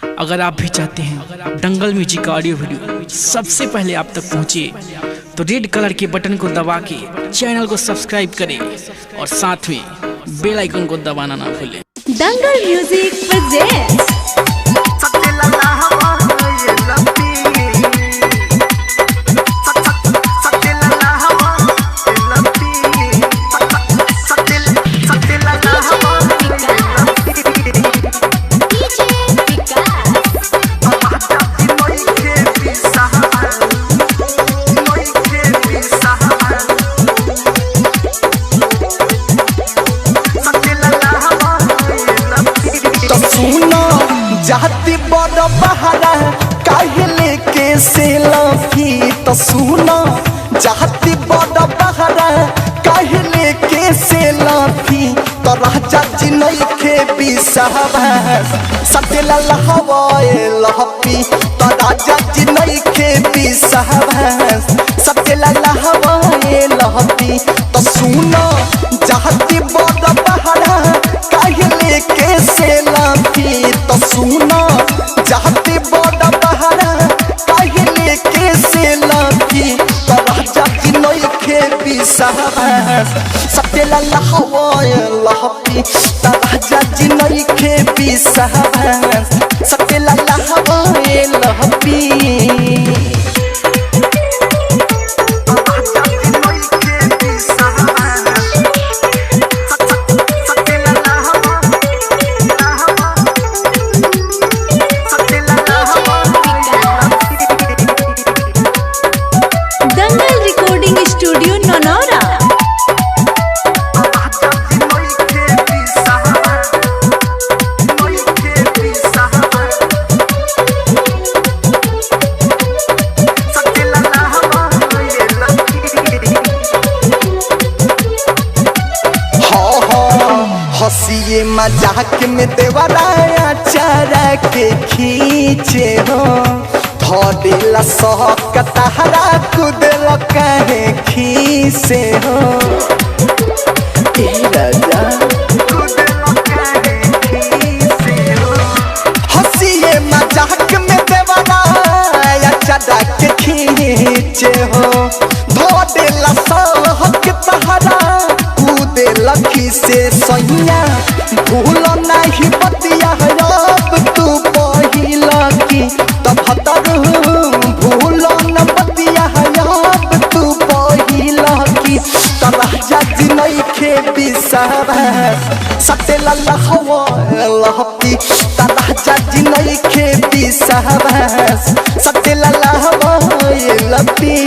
अगर आप भी चाहते हैं दंगल म्यूजिक का ऑडियो वीडियो सबसे पहले आप तक पहुंचे तो रेड कलर के बटन को दबा के चैनल को सब्सक्राइब करें और साथ में बेल आइकन को दबाना ना भूलें। दंगल म्यूजिक प्रेजेंट्स जाती बड़ बहारा काहे लेके सेल्फी तो सुनो जाती बड़ बहारा काहे लेके सेल्फी तो राजा जी नइखे बिसाहबास सतेला लहवाए लहपी तो राजा जी नइखे बिसाहबास सतेला लहवाए लहपी तो सुनो जाती बड़ बहारा काहे लेके सेल्फी तो सुनो जाती बड़ बहारा काहे लेके सेल्फी तो राजा जी नइखे बिसाहबास सतेला लहवाए लहपी तो राजा जी नइखे बिसाहबास सतेला लहवाए लहपी। दंगल रिकॉर्डिंग स्टूडियो ननौरा। हंसिए मजाक में देवराया चारा के खींचे हो धरेला सहक तहरा कुदल कहे खीसे हो राजा हंसिए मजाक में देवराया चारा के खींचे हो धरेला सहक तहरा लखी से सैया भूल नहीं बतिया अब तू पहिला की तब भूल न बतिया अब तू पहिला की तब राजा जी नइखे बिसाहबास सतेला लहवाए लहपी तब राजा जी नइखे बिसाहबास सतेला लहवाए लहपी।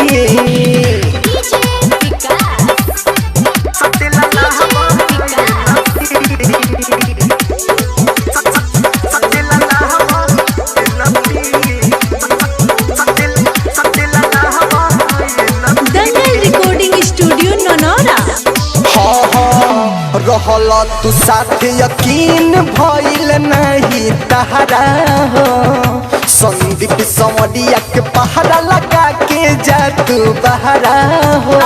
रहल तू साथ यकीन भइल नहीं तहरा हो संदीप सवरिया के पहरा लगा के जा तू बहरा हो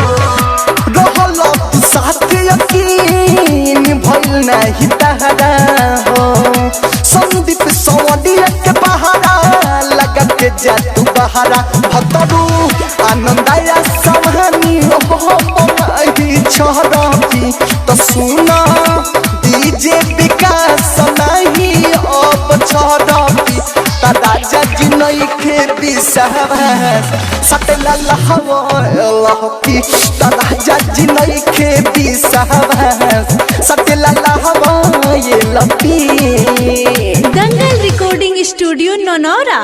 रहल तू साथ यकीन भइल नहीं तहरा हो संदीप सवरिया के पहरा लगा के जा तू बहरा भतरू आनंदाया समानी हो मही छरपी तो सुना डीजे विकास नहीं अब छरपी ता राजा जी नइखे बिसाहबास सतेला लहवाए लहपी ता राजा जी नइखे बिसाहबास सतेला लहवाए लहपी। दंगल रिकॉर्डिंग स्टूडियो ननौरा।